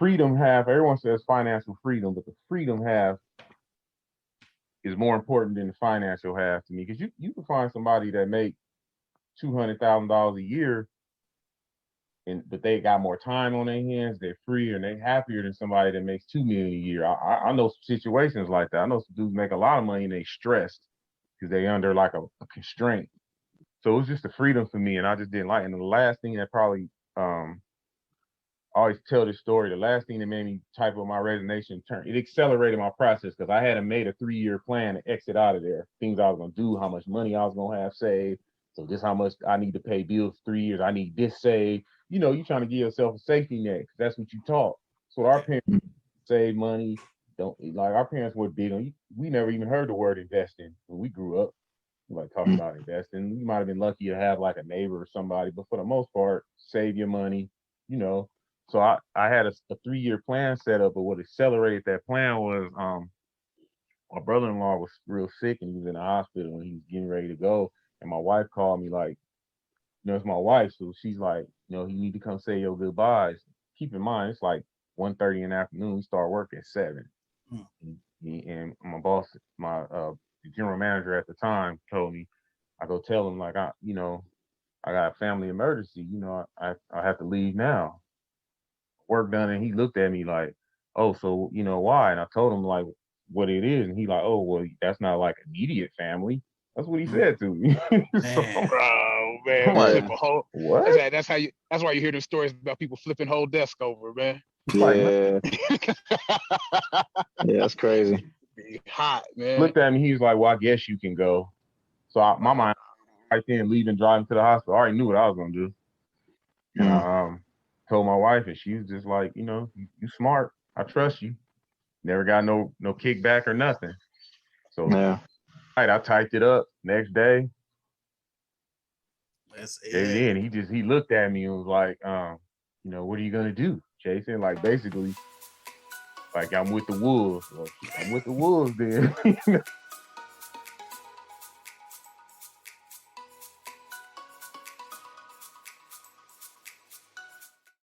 freedom half, everyone says financial freedom, but the freedom half is more important than the financial half to me. Because you can find somebody that make $200,000 a year, but they got more time on their hands, they're freer, and they're happier than somebody that makes $2 million a year. I know situations like that. I know some dudes make a lot of money and they stressed because they under like a constraint. So it was just the freedom for me, and I just didn't like it. And the last thing that probably I always tell this story. The last thing that made me type up my resignation, it accelerated my process because I had made a 3-year plan to exit out of there. Things I was gonna do, how much money I was gonna have saved. So this how much I need to pay bills for 3 years. I need this saved. You know, you trying to give yourself a safety net. That's what you taught. So our parents save money. Don't like our parents were big on. We never even heard the word investing when we grew up. Like talking about investing. You might have been lucky to have like a neighbor or somebody, but for the most part, save your money. You know. So I had a 3-year plan set up, but what accelerated that plan was my brother-in-law was real sick and he was in the hospital and he was getting ready to go. And my wife called me like, you know, it's my wife. So she's like, you know, you need to come say your goodbyes. Keep in mind, it's like 1:30 in the afternoon. We start work at 7. And my boss, the general manager at the time told me, I go tell him like, I got a family emergency. You know, I have to leave now. Work done, and he looked at me like, oh, so you know why? And I told him like what it is, and he like, oh, well, that's not like immediate family. That's what he said to me. So, Oh man, I'm like, what? That's why you hear the stories about people flipping whole desk over, man. Yeah. Yeah, that's crazy. Be hot, man. Looked at me, he was like, well, I guess you can go. So my mind right then, leaving, driving to the hospital, I already knew what I was gonna do. And I told my wife, and she was just like, you know, you smart. I trust you. Never got no kickback or nothing. So yeah. I typed it up next day. That's Gave it in. He looked at me and was like, you know, what are you gonna do, Jason? Like basically, like I'm with the wolves. Well, I'm with the wolves then.